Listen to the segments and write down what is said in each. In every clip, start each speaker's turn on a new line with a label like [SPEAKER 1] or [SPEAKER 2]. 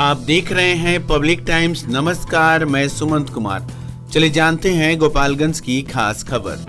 [SPEAKER 1] आप देख रहे हैं पब्लिक टाइम्स। नमस्कार, मैं सुमंत कुमार। चले जानते हैं गोपालगंज की खास खबर।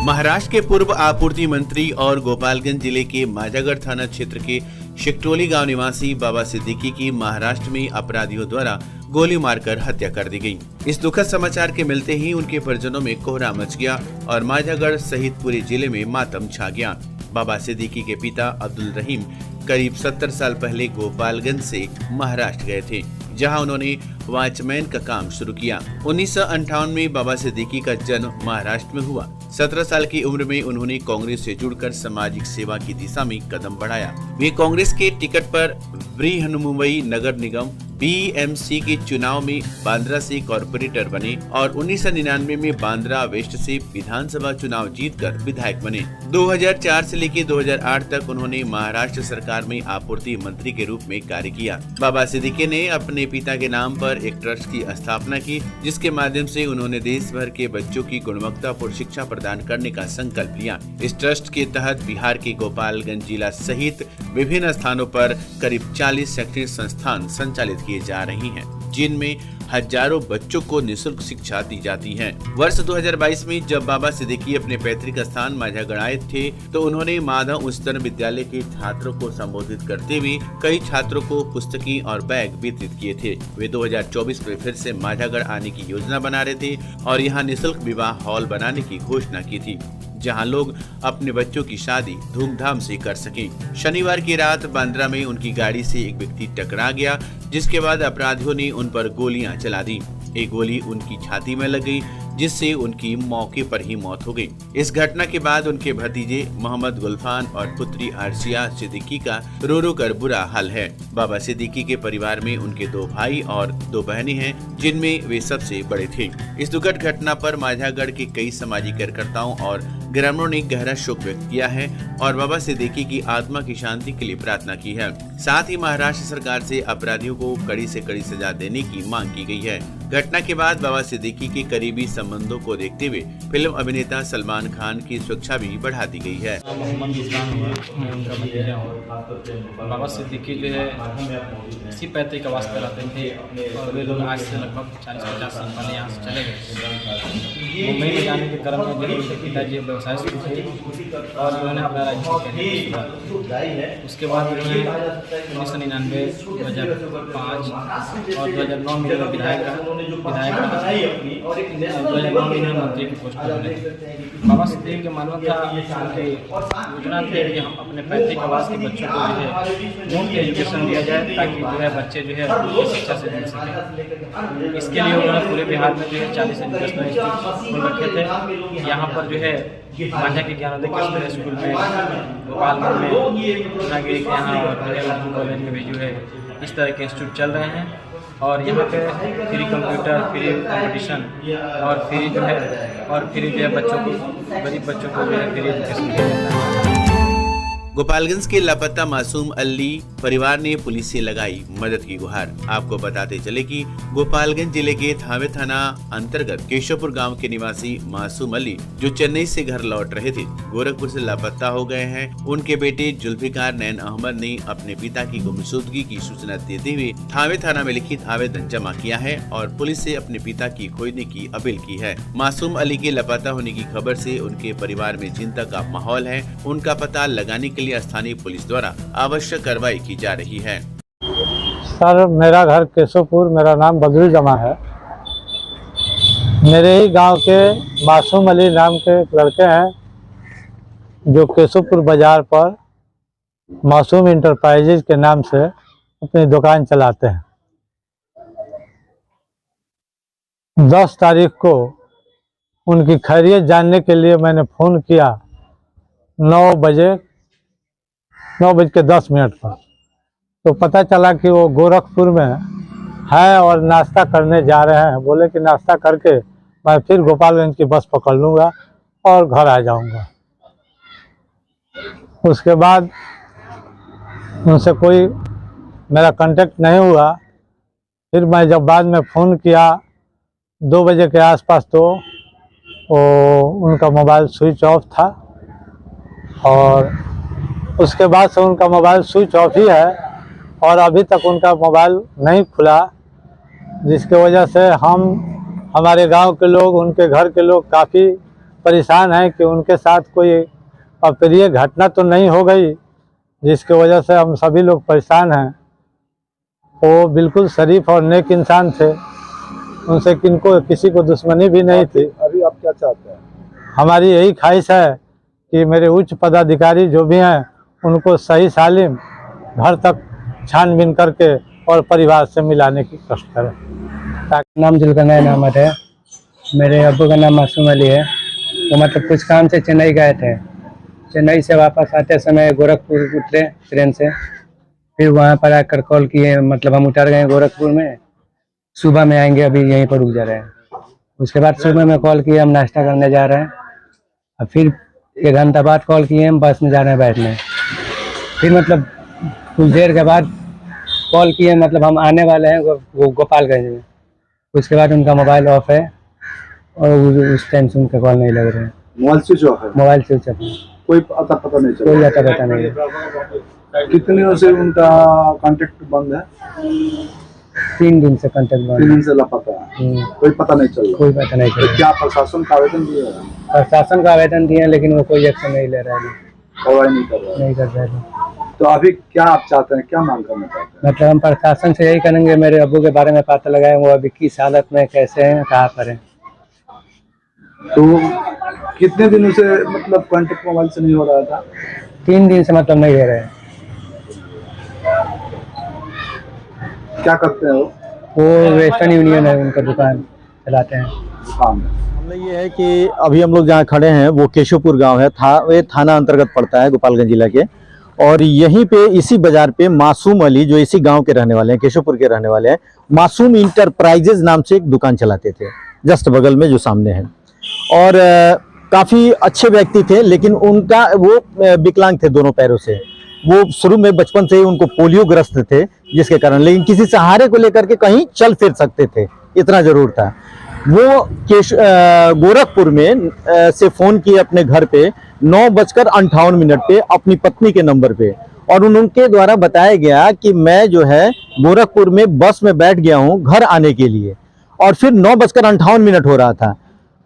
[SPEAKER 1] महाराष्ट्र के पूर्व आपूर्ति मंत्री और गोपालगंज जिले के माजागढ़ थाना क्षेत्र के शिकटोली गांव निवासी बाबा सिद्दीकी की महाराष्ट्र में अपराधियों द्वारा गोली मारकर हत्या कर दी गई। इस दुखद समाचार के मिलते ही उनके परिजनों में कोहरा मच गया और माजागढ़ सहित पूरे जिले में मातम छा गया। बाबा सिद्दीकी के पिता अब्दुल रहीम करीब 70 साल पहले गोपालगंज से महाराष्ट्र गए थे, जहां उन्होंने वॉचमैन का काम शुरू किया। 1958 में बाबा सिद्दीकी का जन्म महाराष्ट्र में हुआ। 17 साल की उम्र में उन्होंने कांग्रेस से जुड़कर सामाजिक सेवा की दिशा में कदम बढ़ाया। वे कांग्रेस के टिकट पर बृहन्मुंबई नगर निगम BMC के चुनाव में बांद्रा से कॉर्पोरेटर बने और 1999 में बांद्रा वेस्ट से विधानसभा चुनाव जीतकर विधायक बने। 2004 से लेकर 2008 तक उन्होंने महाराष्ट्र सरकार में आपूर्ति मंत्री के रूप में कार्य किया। बाबा सिद्दीकी ने अपने पिता के नाम पर एक ट्रस्ट की स्थापना की, जिसके माध्यम से उन्होंने देश भर के बच्चों की गुणवत्तापूर्ण शिक्षा प्रदान करने का संकल्प लिया। इस ट्रस्ट के तहत बिहार के गोपालगंज जिला सहित विभिन्न स्थानों पर करीब 40 शैक्षणिक संस्थान संचालित किए जा रही हैं, जिनमें हजारों बच्चों को निःशुल्क शिक्षा दी जाती है। वर्ष 2022 में जब बाबा सिद्दीकी अपने पैतृक स्थान माजागढ़ आए थे, तो उन्होंने माधव उच्चतर विद्यालय के छात्रों को संबोधित करते हुए कई छात्रों को पुस्तकें और बैग वितरित किए थे। वे 2024 में फिर से माजागढ़ आने की योजना बना रहे थे और यहाँ निःशुल्क विवाह हॉल बनाने की घोषणा की थी, जहां लोग अपने बच्चों की शादी धूमधाम से कर सकें। शनिवार की रात बांद्रा में उनकी गाड़ी से एक व्यक्ति टकरा गया, जिसके बाद अपराधियों ने उन पर गोलियां चला दी। एक गोली उनकी छाती में लग गई, जिससे उनकी मौके पर ही मौत हो गई। इस घटना के बाद उनके भतीजे मोहम्मद गुलफान और पुत्री आरसिया सिद्दीकी का रो रो कर बुरा हाल है। बाबा सिद्दीकी के परिवार में उनके 2 भाई और 2 बहनें हैं, जिनमें वे सबसे बड़े थे। इस दुखद घटना पर माजागढ़ के कई सामाजिक कार्यकर्ताओं और ग्रामीणों ने गहरा शोक व्यक्त किया है और बाबा सिद्दीकी की आत्मा की शांति के लिए प्रार्थना की है। साथ ही महाराष्ट्र सरकार से अपराधियों को कड़ी से कड़ी सजा देने की मांग की गई है। घटना के बाद बाबा सिद्दीकी के करीबी संबंधों को देखते हुए फिल्म अभिनेता सलमान खान की सुरक्षा भी बढ़ा दी गई है।
[SPEAKER 2] मोहम्मद गुलफान हुआ, मैं उनका भतीजा हूँ। बाबा सिद्दीकी जो है इसी पैतृक आवास पर रहते थे और वे लोग आज से लगभग 40-50 साल पहले यहाँ से चले गए। मुंबई में जाने के क्रम में जो उनके पिताजी व्यवसाय शुरू किए और उन्होंने अपना राज्य उसके बाद उन्होंने 1999, 2005 और 2009 में विधायक रहा 2009 में मंत्री की पोस्ट पर बने। बाबा सिद्दीकी के मानव था उनके योजना थी कि हम अपने पैतृक आवास के बच्चों को जो है मुफ्त एजुकेशन दिया जाए, ताकि जो है बच्चे जो है शिक्षा से जुड़ सकें। इसके लिए उन्होंने पूरे बिहार में जो है 40 एजुकेशनल इंस्टीट्यूट खोल रखे थे। यहाँ पर जो है मांझा के ज्ञानोदय स्कूल में, गोपालगंज में, पूर्णागिरी के यहाँ और उर्दू कॉलेज में भी जो है इस तरह के इंस्टीट्यूट चल रहे हैं। और यहाँ पे फ्री कंप्यूटर, फ्री कंपटीशन और फ्री जो है बच्चों को, गरीब बच्चों को जो है फ्री एजुकेशन दिया जाता है।
[SPEAKER 1] गोपालगंज के लापता मासूम अली परिवार ने पुलिस से लगाई मदद की गुहार। आपको बताते चले कि गोपालगंज जिले के थावे थाना अंतर्गत केशवपुर गांव के निवासी मासूम अली, जो चेन्नई से घर लौट रहे थे, गोरखपुर से लापता हो गए हैं। उनके बेटे जुल्फिकार नैन अहमद ने अपने पिता की गुमशुदगी की सूचना देते हुए थावे थाना में लिखित आवेदन जमा किया है और पुलिस से अपने पिता की खोजने की अपील की है। मासूम अली के लापता होने की खबर से उनके परिवार में चिंता का माहौल है। उनका पता लगाने के लिए स्थानीय पुलिस द्वारा आवश्यक कार्रवाई की जा रही है।
[SPEAKER 3] सर, मेरा घर केशवपुर, मेरा नाम बदरुल जमा है। मेरे ही गांव के मासूम अली नाम के लड़के हैं, जो केशवपुर बाजार पर मासूम इंटरप्राइजेज के नाम से अपनी दुकान चलाते हैं। 10 तारीख को उनकी खैरियत जानने के लिए मैंने फ़ोन किया 9:10 पर, तो पता चला कि वो गोरखपुर में है और नाश्ता करने जा रहे हैं। बोले कि नाश्ता करके मैं फिर गोपालगंज की बस पकड़ लूँगा और घर आ जाऊँगा। उसके बाद उनसे कोई मेरा कांटेक्ट नहीं हुआ। फिर मैं जब बाद में फ़ोन किया 2 बजे के आसपास, तो उनका मोबाइल स्विच ऑफ था और उसके बाद से उनका मोबाइल स्विच ऑफ ही है और अभी तक उनका मोबाइल नहीं खुला, जिसके वजह से हमारे गांव के लोग, उनके घर के लोग काफ़ी परेशान हैं कि उनके साथ कोई अप्रिय घटना तो नहीं हो गई, जिसके वजह से हम सभी लोग परेशान हैं। वो बिल्कुल शरीफ और नेक इंसान थे, उनसे किसी को दुश्मनी भी नहीं थी।
[SPEAKER 4] अभी आप क्या चाहते हैं?
[SPEAKER 3] हमारी यही ख्वाहिश है कि मेरे उच्च पदाधिकारी जो भी हैं उनको सही सालिम घर तक छानबीन करके और परिवार से मिलाने की कोशिश करें।
[SPEAKER 5] नाम जुल्करनैन अहमद है। मेरे अब्बू का नाम मासूम अली है। वो मतलब कुछ काम से चेन्नई गए थे। चेन्नई से वापस आते समय गोरखपुर उतरे ट्रेन से, फिर वहाँ पर आकर कॉल किए, मतलब हम उतर गए गोरखपुर में, सुबह में आएंगे, अभी यहीं पर रुक जा रहे हैं। उसके बाद सुबह में कॉल किए हम नाश्ता करने जा रहे हैं, और फिर 1 घंटा बाद कॉल किए हम बस में जा रहे हैं बैठने। फिर मतलब कुछ देर के बाद कॉल किए, मतलब हम आने वाले हैं गोपालगंज में। उसके बाद उनका मोबाइल ऑफ है और उस टाइम से उनके कॉल नहीं लग रहे हैं।
[SPEAKER 4] मोबाइल स्विच ऑफ है?
[SPEAKER 5] मोबाइल स्विच ऑफ है,
[SPEAKER 4] कोई अता पता नहीं चला?
[SPEAKER 5] कोई अता पता नहीं है।
[SPEAKER 4] कितने दिनों से उनका कांटेक्ट बंद है?
[SPEAKER 5] 3 दिन से कांटेक्ट बंद
[SPEAKER 4] 3 दिन से लापता है, कोई पता नहीं चल रहा?
[SPEAKER 5] कोई पता नहीं चल
[SPEAKER 4] तो
[SPEAKER 5] रहा।
[SPEAKER 4] क्या प्रशासन का आवेदन दिया है?
[SPEAKER 5] प्रशासन का आवेदन दिए, लेकिन वो कोई एक्शन नहीं ले रहा है,
[SPEAKER 4] कार्रवाई नहीं कर रहा है।
[SPEAKER 5] नहीं कर रहे हैं।
[SPEAKER 4] तो अभी क्या आप चाहते हैं, क्या मांग करना चाहते हैं?
[SPEAKER 5] मतलब हम प्रशासन से यही करेंगे, मेरे अब्बू के बारे में पता लगाए, वो अभी किस हालत में, कैसे हैं, कहाँ पर हैं।
[SPEAKER 4] तो कितने दिनों से मतलब कांटेक्ट मोबाइल से नहीं हो रहा था?
[SPEAKER 5] 3 दिन से मतलब नहीं दे रहे हैं।
[SPEAKER 4] क्या करते हैं
[SPEAKER 5] वो वेस्टर्न यूनियन है, उनका दुकान चलाते हैं।
[SPEAKER 4] हाँ,
[SPEAKER 6] मामला ये है कि अभी हम लोग जहाँ खड़े हैं वो केशवपुर गांव है, ये थाना अंतर्गत पड़ता है गोपालगंज जिला के। और यहीं पे इसी बाजार पे मासूम अली, जो इसी गांव के रहने वाले हैं, केशवपुर के रहने वाले हैं, मासूम इंटरप्राइजेज नाम से एक दुकान चलाते थे, जस्ट बगल में जो सामने है। और काफ़ी अच्छे व्यक्ति थे, लेकिन उनका वो विकलांग थे दोनों पैरों से। वो शुरू में बचपन से ही उनको पोलियो ग्रस्त थे, जिसके कारण, लेकिन किसी सहारे को लेकर के कहीं चल फिर सकते थे, इतना जरूर था। वो गोरखपुर में से फ़ोन किए अपने घर पे 9:58 पे अपनी पत्नी के नंबर पे, और उनके द्वारा बताया गया कि मैं जो है गोरखपुर में बस में बैठ गया हूँ घर आने के लिए, और फिर 9:58 हो रहा था।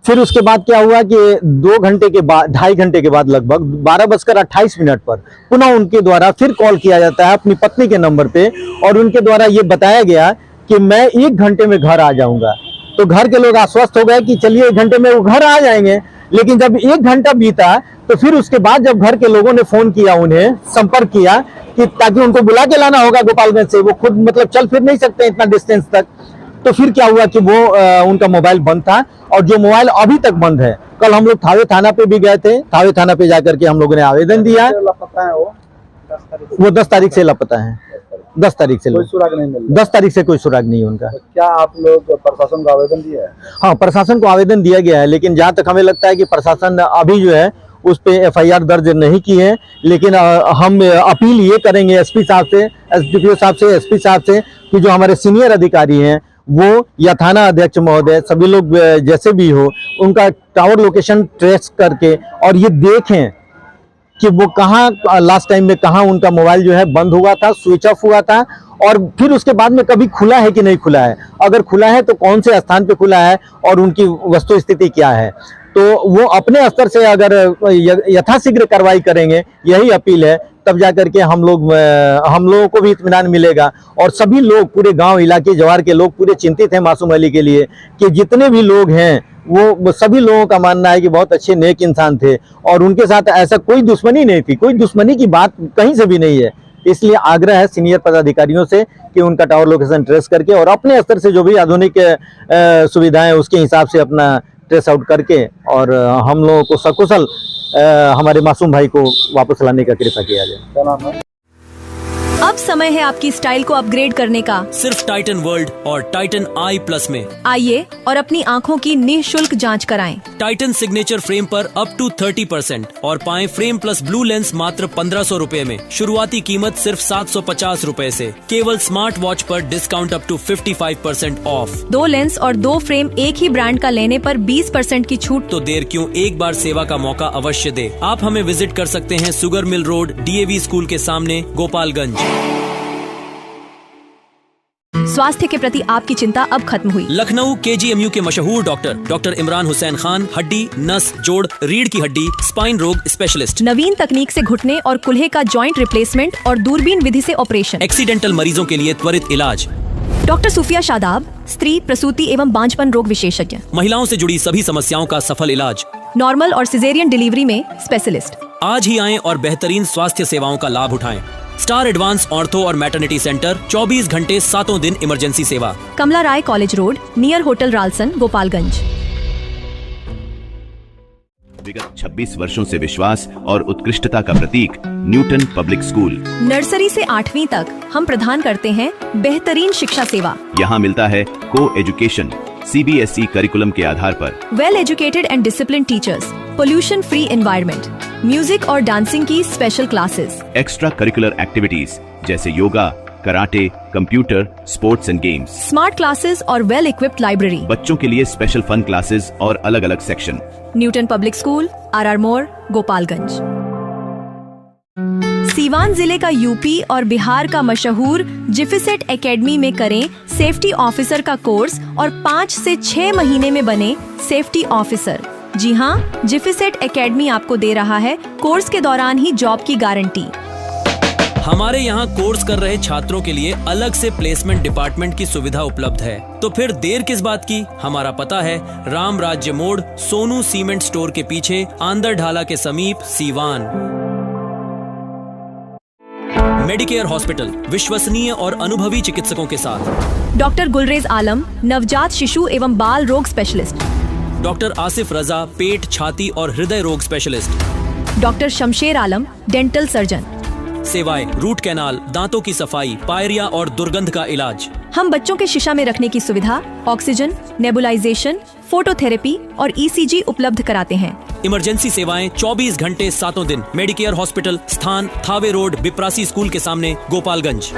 [SPEAKER 6] फिर उसके बाद क्या हुआ कि 2 घंटे के बाद, 2.5 घंटे के बाद लगभग 12:28 पर पुनः उनके द्वारा फिर कॉल किया जाता है अपनी पत्नी के नंबर पे, और उनके द्वारा ये बताया गया कि मैं 1 घंटे में घर आ जाऊंगा। तो घर के लोग आश्वस्त हो गए कि चलिए 1 घंटे में वो घर आ जाएंगे। लेकिन जब 1 घंटा बीता तो फिर उसके बाद जब घर के लोगों ने फोन किया, उन्हें संपर्क किया कि ताकि उनको बुला के लाना होगा गोपालगंज से, वो खुद मतलब चल फिर नहीं सकते इतना डिस्टेंस तक। तो फिर क्या हुआ कि वो उनका मोबाइल बंद था, और जो मोबाइल अभी तक बंद है। कल हम लोग थावे थाना पे भी गए थे, थावे थाना पे जाकर के हम लोगों ने आवेदन दिया।
[SPEAKER 4] लापता है
[SPEAKER 6] वो 10 तारीख से लापता है, 10 तारीख से।
[SPEAKER 4] कोई सुराग नहीं मिल रहा?
[SPEAKER 6] 10 तारीख से कोई सुराग नहीं है उनका।
[SPEAKER 4] तो क्या आप लोग प्रशासन को आवेदन दिया है?
[SPEAKER 6] हाँ, प्रशासन को आवेदन दिया गया है, लेकिन जहाँ तक हमें लगता है कि प्रशासन अभी जो है उस पे FIR दर्ज नहीं की है। लेकिन हम अपील ये करेंगे एसपी साहब से, SDPO साहब से, SP साहब से, कि जो हमारे सीनियर अधिकारी हैं वो, या थाना अध्यक्ष महोदय, सभी लोग जैसे भी हो, उनका टावर लोकेशन ट्रेस करके और ये देखें कि वो कहाँ लास्ट टाइम में कहाँ उनका मोबाइल जो है बंद हुआ था, स्विच ऑफ हुआ था, और फिर उसके बाद में कभी खुला है कि नहीं खुला है। अगर खुला है तो कौन से स्थान पे खुला है और उनकी वस्तु स्थिति क्या है। तो वो अपने स्तर से अगर यथाशीघ्र कार्रवाई करेंगे, यही अपील है, तब जाकर के हम लोगों को भी इत्मीनान मिलेगा। और सभी लोग, पूरे गांव इलाके जवार के लोग पूरे चिंतित हैं मासूम अली के लिए, कि जितने भी लोग हैं वो सभी लोगों का मानना है कि बहुत अच्छे नेक इंसान थे, और उनके साथ ऐसा कोई दुश्मनी नहीं थी, कोई दुश्मनी की बात कहीं से भी नहीं है। इसलिए आग्रह है सीनियर पदाधिकारियों से कि उनका टावर लोकेशन ट्रेस करके और अपने स्तर से जो भी आधुनिक सुविधाएं उसके हिसाब से अपना ट्रेस आउट करके, और हम लोगों को सकुशल हमारे मासूम भाई को वापस लाने का कृपा किया जाए।
[SPEAKER 4] क्या नाम है?
[SPEAKER 7] अब समय है आपकी स्टाइल को अपग्रेड करने का,
[SPEAKER 8] सिर्फ टाइटन वर्ल्ड और टाइटन आई प्लस में।
[SPEAKER 7] आइए और अपनी आँखों की निःशुल्क जांच कराएं।
[SPEAKER 8] टाइटन सिग्नेचर फ्रेम पर अप टू 30% और पाएं फ्रेम प्लस ब्लू लेंस मात्र 1500 रूपए में। शुरुआती कीमत सिर्फ 750 रूपए से। केवल स्मार्ट वॉच पर discount up to 55% off.
[SPEAKER 7] 2 lens और 2 फ्रेम एक ही ब्रांड का लेने पर 20% की छूट।
[SPEAKER 8] तो देर क्यों, एक बार सेवा का मौका अवश्य दे। आप हमें विजिट कर सकते हैं, sugar mill road, DAV school के सामने, गोपालगंज।
[SPEAKER 7] स्वास्थ्य के प्रति आपकी चिंता अब खत्म हुई।
[SPEAKER 8] लखनऊ KGMU के मशहूर डॉक्टर इमरान हुसैन खान, हड्डी, नस, जोड़, रीढ़ की हड्डी, स्पाइन रोग स्पेशलिस्ट।
[SPEAKER 7] नवीन तकनीक से घुटने और कुल्हे का जॉइंट रिप्लेसमेंट और दूरबीन विधि से ऑपरेशन।
[SPEAKER 8] एक्सीडेंटल मरीजों के लिए त्वरित इलाज।
[SPEAKER 7] डॉक्टर सूफिया शादाब, स्त्री प्रसूति एवं बांझपन रोग विशेषज्ञ।
[SPEAKER 8] महिलाओं से जुड़ी सभी समस्याओं का सफल इलाज।
[SPEAKER 7] नॉर्मल और सिजेरियन डिलीवरी में स्पेशलिस्ट।
[SPEAKER 8] आज ही आएं और बेहतरीन स्वास्थ्य सेवाओं का लाभ उठाएं। स्टार एडवांस ऑर्थो और मैटरनिटी सेंटर, 24 घंटे 7 दिन इमरजेंसी सेवा।
[SPEAKER 7] कमला राय college road, near hotel Ralson, Gopalganj.
[SPEAKER 1] विगत 26 वर्षों से विश्वास और उत्कृष्टता का प्रतीक न्यूटन पब्लिक स्कूल।
[SPEAKER 7] नर्सरी से 8वीं तक हम प्रदान करते हैं बेहतरीन शिक्षा सेवा।
[SPEAKER 1] यहाँ मिलता है को एजुकेशन CBSE करिकुलम के आधार पर।
[SPEAKER 7] Well educated and discipline teachers, pollution free environment, music और डांसिंग की special classes,
[SPEAKER 1] extra curricular activities जैसे yoga, karate, computer, sports and games,
[SPEAKER 7] smart classes और वेल इक्विप्ड लाइब्रेरी।
[SPEAKER 1] बच्चों के लिए स्पेशल फन क्लासेस और अलग अलग section.
[SPEAKER 7] Newton public school, RR मोड़, गोपालगंज। सीवान जिले का यूपी और बिहार का मशहूर जिफिसेट एकेडमी में करें सेफ्टी ऑफिसर का कोर्स और 5 से 6 महीने में बने सेफ्टी ऑफिसर। जी हाँ, जिफिसेट एकेडमी आपको दे रहा है कोर्स के दौरान ही जॉब की गारंटी।
[SPEAKER 8] हमारे यहाँ कोर्स कर रहे छात्रों के लिए अलग से प्लेसमेंट डिपार्टमेंट की सुविधा उपलब्ध है। तो फिर देर किस बात की? हमारा पता है राम राज्य मोड़, सोनू सीमेंट स्टोर के पीछे, आंदर ढाला के समीप, सीवान। मेडिकेयर हॉस्पिटल, विश्वसनीय और अनुभवी चिकित्सकों के साथ।
[SPEAKER 7] डॉक्टर गुलरेज आलम, नवजात शिशु एवं बाल रोग स्पेशलिस्ट।
[SPEAKER 8] डॉक्टर आसिफ रजा, पेट, छाती और हृदय रोग स्पेशलिस्ट।
[SPEAKER 7] डॉक्टर शमशेर आलम, डेंटल सर्जन।
[SPEAKER 8] सेवाएं रूट कैनाल, दांतों की सफाई, पायरिया और दुर्गंध का इलाज।
[SPEAKER 7] हम बच्चों के शीशा में रखने की सुविधा, ऑक्सीजन, नेबुलाइजेशन, फोटोथेरेपी और ECG उपलब्ध कराते हैं।
[SPEAKER 8] इमरजेंसी सेवाएं 24 घंटे 7 दिन। मेडिकेयर हॉस्पिटल, स्थान थावे रोड, बिप्रासी स्कूल के सामने, गोपालगंज।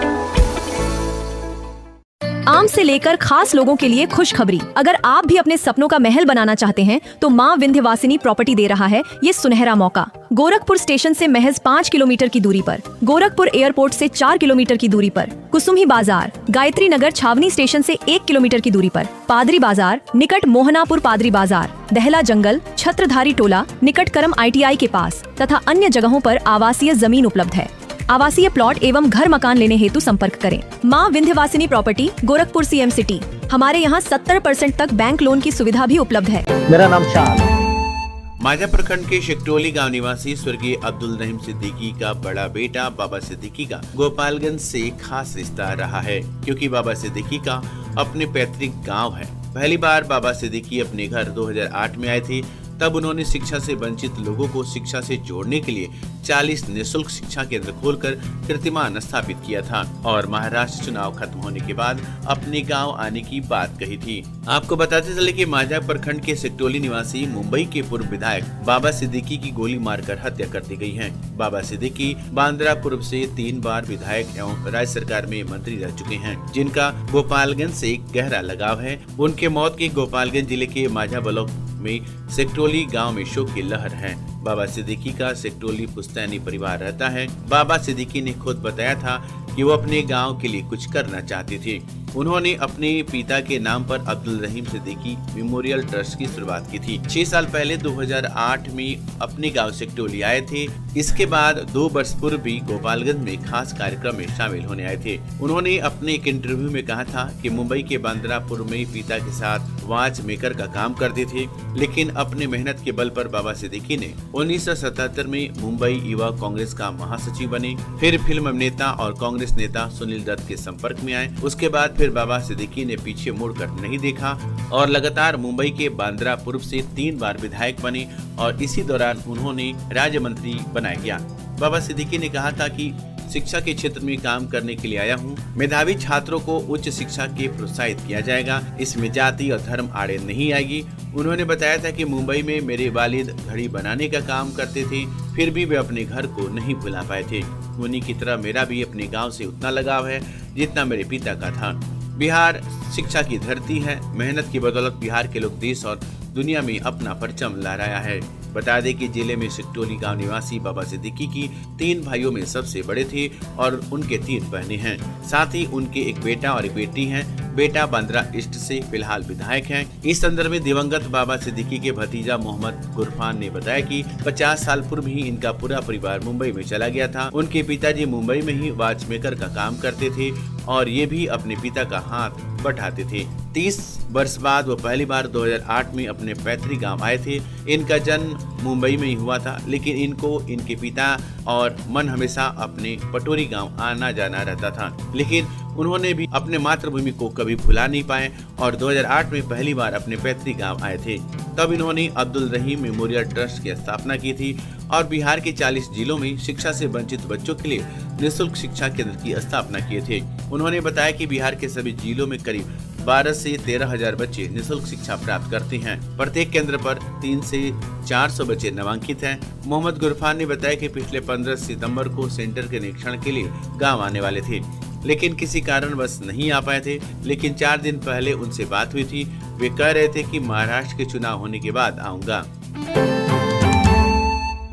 [SPEAKER 7] आम से लेकर खास लोगों के लिए खुशखबरी। अगर आप भी अपने सपनों का महल बनाना चाहते हैं तो माँ विंध्यवासिनी प्रॉपर्टी दे रहा है ये सुनहरा मौका। गोरखपुर स्टेशन से महज 5 किलोमीटर की दूरी पर, गोरखपुर एयरपोर्ट से 4 किलोमीटर की दूरी पर, कुसुमी बाजार, गायत्री नगर छावनी स्टेशन से 1 किलोमीटर की दूरी पर, पादरी बाजार निकट मोहनापुर पादरी बाजार, दहला जंगल, छत्रधारी टोला निकट करम ITI के पास तथा अन्य जगहों पर आवासीय जमीन उपलब्ध है। आवासीय प्लॉट एवं घर मकान लेने हेतु संपर्क करें। माँ Vindhyavasini property, Gorakhpur CM city. हमारे यहाँ 70% तक बैंक लोन की सुविधा भी उपलब्ध है।
[SPEAKER 6] मेरा नाम शाह।
[SPEAKER 1] माजा प्रखंड के शिकटोली गांव निवासी स्वर्गीय अब्दुल रहीम सिद्दीकी का बड़ा बेटा बाबा सिद्दीकी का गोपालगंज से खास रिश्ता रहा है, क्योंकि बाबा सिद्दीकी का अपने पैतृक गांव है। पहली बार बाबा सिद्दीकी अपने घर 2008 में आए थे। तब उन्होंने शिक्षा से वंचित लोगों को शिक्षा से जोड़ने के लिए 40 निःशुल्क शिक्षा केंद्र खोलकर कीर्तिमान स्थापित किया था और महाराष्ट्र चुनाव खत्म होने के बाद अपने गांव आने की बात कही थी। आपको बताते चले कि माजा प्रखंड के सिकटोली निवासी मुंबई के पूर्व विधायक बाबा सिद्दीकी की गोली मारकर हत्या कर दी गई है। बाबा सिद्दीकी बांद्रा पूर्व से 3 बार विधायक एवं राज्य सरकार में मंत्री रह चुके हैं, जिनका गोपालगंज से गहरा लगाव है। उनके मौत की गोपालगंज जिले के माजा ब्लॉक में सिकटोली गांव में शोक की लहर है। बाबा सिद्दीकी का सिकटोली पुश्तैनी परिवार रहता है। बाबा सिद्दीकी ने खुद बताया था कि वो अपने गांव के लिए कुछ करना चाहते थे। उन्होंने अपने पिता के नाम पर अब्दुल रहीम सिद्दीकी मेमोरियल ट्रस्ट की शुरुआत की थी। 6 साल पहले 2008 में अपने गांव सिकटोली आए थे। इसके बाद 2 वर्ष पूर्व भी गोपालगंज में खास कार्यक्रम में शामिल होने आए थे। उन्होंने अपने एक इंटरव्यू में कहा था कि मुंबई के बांद्रापुर में पिता के साथ वॉच मेकर का काम करते थे, लेकिन अपने मेहनत के बल पर बाबा सिद्दीकी ने 1977 में मुंबई युवा कांग्रेस का महासचिव बने। फिर फिल्म अभिनेता और कांग्रेस नेता सुनील दत्त के संपर्क में आए। उसके बाद फिर बाबा सिद्दीकी ने पीछे मुड़कर नहीं देखा और लगातार मुंबई के बांद्रा पूर्व से 3 बार विधायक बने और इसी दौरान उन्होंने राज्य मंत्री बनाया गया। बाबा सिद्दीकी ने कहा था कि शिक्षा के क्षेत्र में काम करने के लिए आया हूँ। मेधावी छात्रों को उच्च शिक्षा के प्रोत्साहित किया जाएगा। इसमें जाति और धर्म आड़े नहीं आएगी। उन्होंने बताया था कि मुंबई में मेरे वालिद घड़ी बनाने का काम करते थे, फिर भी वे अपने घर को नहीं भुला पाए थे। उन्हीं की तरह मेरा भी अपने गांव से उतना लगाव है जितना मेरे पिता का था। बिहार शिक्षा की धरती है। मेहनत की बदौलत बिहार के लोग देश और दुनिया में अपना परचम लहराया है। बता दें कि जिले में सिकटोली गांव निवासी बाबा सिद्दीकी की 3 भाइयों में सबसे बड़े थे और उनके 3 बहनें हैं। साथ ही उनके एक बेटा और एक बेटी हैं। बेटा बांद्रा ईस्ट से फिलहाल विधायक हैं। इस संदर्भ में दिवंगत बाबा सिद्दीकी के भतीजा मोहम्मद गुरफान ने बताया कि 50 साल पूर्व ही इनका पूरा परिवार मुंबई में चला गया था। उनके पिताजी मुंबई में ही वॉचमेकर का काम करते थे और ये भी अपने पिता का हाथ बढ़ाते थे। 30 वर्ष बाद वो पहली बार 2008 में अपने पैतृक गांव आए थे। इनका जन्म मुंबई में ही हुआ था, लेकिन इनको इनके पिता और मन हमेशा अपने पटोरी गांव आना जाना रहता था। लेकिन उन्होंने भी अपने मातृभूमि को कभी भुला नहीं पाए और 2008 में पहली बार अपने पैतृक गांव आए थे। तब इन्होंने अब्दुल रहीम मेमोरियल ट्रस्ट की स्थापना की थी और बिहार के 40 जिलों में शिक्षा से वंचित बच्चों के लिए निःशुल्क शिक्षा केंद्र की स्थापना किए थे। उन्होंने बताया कि बिहार के सभी जिलों में करीब 12 से 13 हजार बच्चे निःशुल्क शिक्षा प्राप्त करते हैं। प्रत्येक केंद्र पर 3 से 400 बच्चे नामांकित हैं। मोहम्मद गुरफान ने बताया कि पिछले 15 सितंबर को सेंटर के निरीक्षण के लिए गांव आने वाले थे, लेकिन किसी कारणवश नहीं आ पाए थे। लेकिन 4 दिन पहले उनसे बात हुई थी। वे कह रहे थे कि महाराष्ट्र के चुनाव होने के बाद आऊंगा।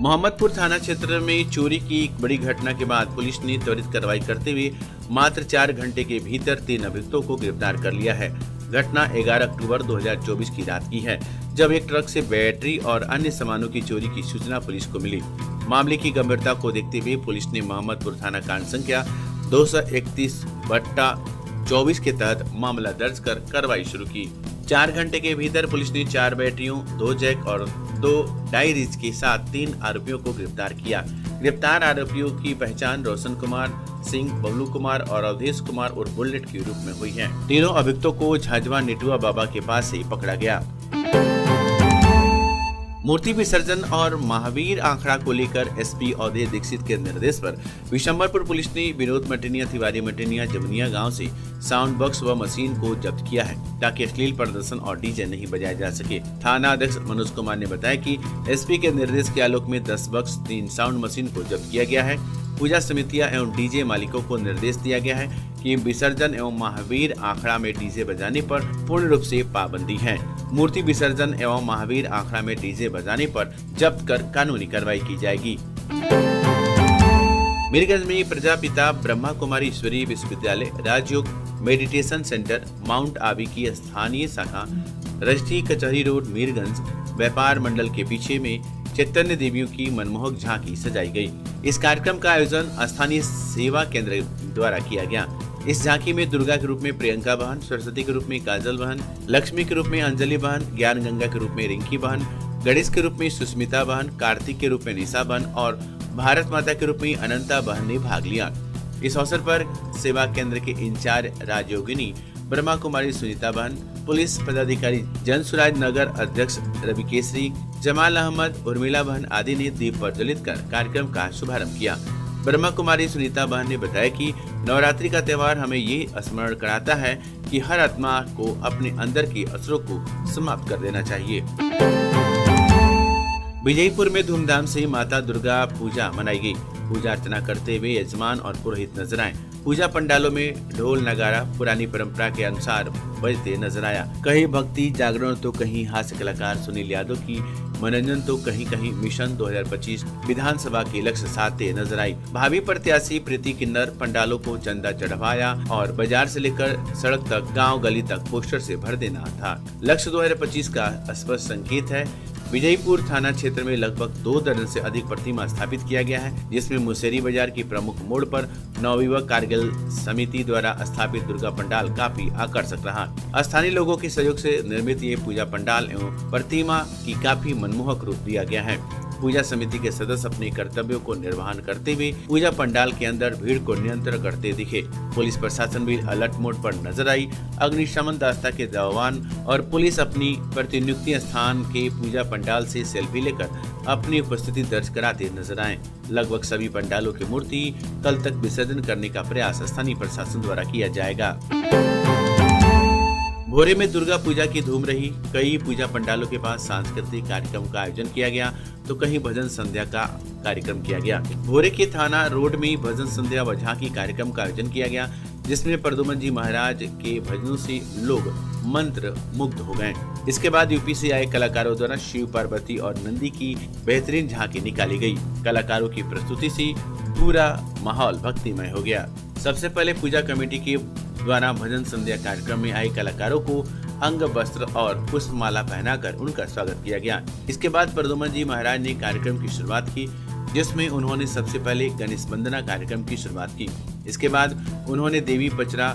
[SPEAKER 1] मोहम्मदपुर थाना क्षेत्र में चोरी की एक बड़ी घटना के बाद पुलिस ने त्वरित कार्रवाई करते हुए मात्र 4 घंटे के भीतर 3 अभियुक्तों को गिरफ्तार कर लिया है। घटना 11 अक्टूबर 2024 की रात की है, जब एक ट्रक से बैटरी और अन्य सामानों की चोरी की सूचना पुलिस को मिली। मामले की गंभीरता को देखते हुए पुलिस ने मोहम्मदपुर थाना कांड संख्या 231/24 के तहत मामला दर्ज कर कार्रवाई शुरू की। 4 घंटे के भीतर पुलिस ने 4 बैटरियों, 2 जैक और 2 डायरीज के साथ 3 आरोपियों को गिरफ्तार किया। गिरफ्तार आरोपियों की पहचान रोशन कुमार सिंह, बबलू कुमार और अवधेश कुमार और बुलेट के रूप में हुई है। तीनों अभियुक्तों को झाझवा नेटुआ बाबा के पास से पकड़ा गया। मूर्ति विसर्जन और महावीर आंकड़ा को लेकर एसपी अवधेश दीक्षित के निर्देश पर विशंबरपुर पुलिस ने विनोद मटेनिया, तिवारी मटेनिया, जमुनिया गांव से साउंड बॉक्स व मशीन को जब्त किया है, ताकि अश्लील प्रदर्शन और डीजे नहीं बजाया जा सके। थाना अध्यक्ष मनोज कुमार ने बताया कि एसपी के निर्देश के आलोक में 10 बॉक्स, 3 साउंड मशीन को जब्त किया गया है। पूजा समितियां एवं डीजे मालिकों को निर्देश दिया गया है कि विसर्जन एवं महावीर आंकड़ा में डीजे बजाने पर पूर्ण रूप से पाबंदी है। मूर्ति विसर्जन एवं महावीर आंकड़ा में डीजे बजाने पर जब्त कर कानूनी कार्रवाई की जाएगी। मीरगंज में प्रजापिता ब्रह्मा कुमारी ईश्वरीय विश्वविद्यालय राजयोग मेडिटेशन सेंटर माउंट आबी की स्थानीय शाखा रजिस्ट्री कचहरी रोड मीरगंज व्यापार मंडल के पीछे में चैतन्य देवियों की मनमोहक झांकी सजाई गई। इस कार्यक्रम का आयोजन स्थानीय सेवा केंद्र द्वारा किया गया। इस झांकी में दुर्गा के रूप में प्रियंका बहन, सरस्वती के रूप में काजल बहन, लक्ष्मी के रूप में अंजलि बहन, ज्ञान गंगा के रूप में रिंकी बहन, गणेश के रूप में सुस्मिता बहन, कार्तिक के रूप में निशा बहन और भारत माता के रूप में अनंता बहन ने भाग लिया। इस अवसर पर सेवा केंद्र के इंचार्ज राजयोगिनी ब्रह्मा कुमारी सुनीता बहन, पुलिस पदाधिकारी जनसुराज नगर अध्यक्ष रवि केसरी, जमाल अहमद, उर्मिला बहन आदि ने दीप प्रज्वलित कर कार्यक्रम का शुभारंभ किया। ब्रह्मा कुमारी सुनीता बहन ने बताया कि नवरात्रि का त्योहार हमें ये स्मरण कराता है कि हर आत्मा को अपने अंदर के असरों को समाप्त कर देना चाहिए। विजयपुर में धूमधाम से माता दुर्गा पूजा मनाई गई। पूजा अर्चना करते हुए यजमान और पुरोहित नजर आए। पूजा पंडालों में ढोल नगारा पुरानी परंपरा के अनुसार बजते नजर आया। कहीं भक्ति जागरण तो कहीं हास्य कलाकार सुनील यादव की मनोरंजन तो कहीं कहीं मिशन 2025 विधानसभा के लक्ष्य साधते नजर आई। भावी प्रत्याशी प्रीति किन्नर पंडालों को चंदा चढ़वाया और बाजार से लेकर सड़क तक, गांव गली तक पोस्टर से भर देना था। लक्ष्य 2025 का स्पष्ट संकेत है। विजयपुर थाना क्षेत्र में लगभग 2 दर्जन से अधिक प्रतिमा स्थापित किया गया है, जिसमें मुसेरी बाजार की प्रमुख मोड़ पर नवयुवक कारगिल समिति द्वारा स्थापित दुर्गा पंडाल काफी आकर्षक रहा। स्थानीय लोगों के सहयोग से निर्मित ये पूजा पंडाल एवं प्रतिमा की काफी मनमोहक रूप दिया गया है। पूजा समिति के सदस्य अपने कर्तव्यों को निर्वहन करते हुए पूजा पंडाल के अंदर भीड़ को नियंत्रण करते दिखे। पुलिस प्रशासन भी अलर्ट मोड पर नजर आई। अग्निशमन दस्ता के जवान और पुलिस अपनी प्रतिनियुक्ति स्थान के पूजा पंडाल से सेल्फी लेकर अपनी उपस्थिति दर्ज कराते नजर आए। लगभग सभी पंडालों की मूर्ति कल तक विसर्जन करने का प्रयास स्थानीय प्रशासन द्वारा किया जाएगा। भोरे में दुर्गा पूजा की धूम रही। कई पूजा पंडालों के पास सांस्कृतिक कार्यक्रम का आयोजन किया गया तो कहीं भजन संध्या का कार्यक्रम किया गया। भोरे के थाना रोड में भजन संध्या व झांकी कार्यक्रम का आयोजन किया गया। जिसमें प्रद्युमन जी महाराज के भजनों से लोग मंत्र मुग्ध हो गए। इसके बाद यूपी से आए कलाकारों द्वारा शिव पार्वती और नंदी की बेहतरीन झांकी निकाली गई। कलाकारों की प्रस्तुति से पूरा माहौल भक्तिमय हो गया। सबसे पहले पूजा कमेटी के द्वारा भजन संध्या कार्यक्रम में आए कलाकारों को अंग वस्त्र और पुष्पमाला पहनाकर उनका स्वागत किया गया। इसके बाद प्रद्युमन जी महाराज ने कार्यक्रम की शुरुआत की, जिसमें उन्होंने सबसे पहले गणेश वंदना कार्यक्रम की शुरुआत की। इसके बाद उन्होंने देवी पचरा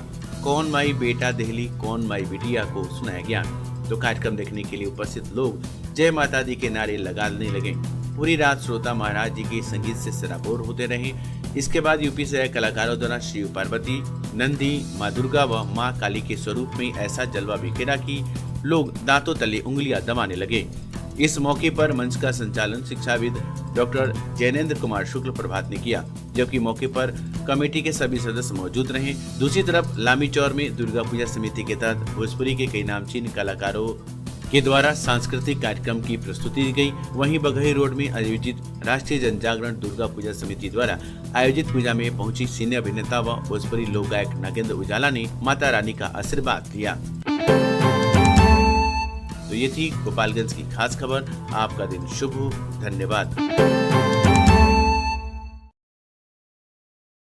[SPEAKER 1] कौन माई बेटा देहली कौन माई बिटिया को सुनाया गया। तो कार्यक्रम देखने के लिए उपस्थित लोग जय माता दी के नारे लगाने लगे। पूरी रात श्रोता महाराज जी के संगीत से सराबोर होते रहे। इसके बाद यूपी से आए कलाकारों द्वारा शिव पार्वती, नंदी, माँ दुर्गा व माँ काली के स्वरूप में ऐसा जलवा बिखेरा कि लोग दांतों तले उंगलियां दबाने लगे। इस मौके पर मंच का संचालन शिक्षाविद डॉक्टर जैनेन्द्र कुमार शुक्ल प्रभात ने किया, जबकि मौके पर कमेटी के सभी सदस्य मौजूद रहे। दूसरी तरफ लामी चौर में दुर्गा पूजा समिति के तहत भोजपुरी के कई नामचीन कलाकारों के द्वारा सांस्कृतिक कार्यक्रम की प्रस्तुति दी गई। वहीं बघई रोड में आयोजित राष्ट्रीय जनजागरण दुर्गा पूजा समिति द्वारा आयोजित पूजा में पहुंची सिने अभिनेता व भोजपुरी लोक गायक नागेंद्र उजाला ने माता रानी का आशीर्वाद लिया। तो ये थी गोपालगंज की खास खबर। आपका दिन शुभ हो। धन्यवाद।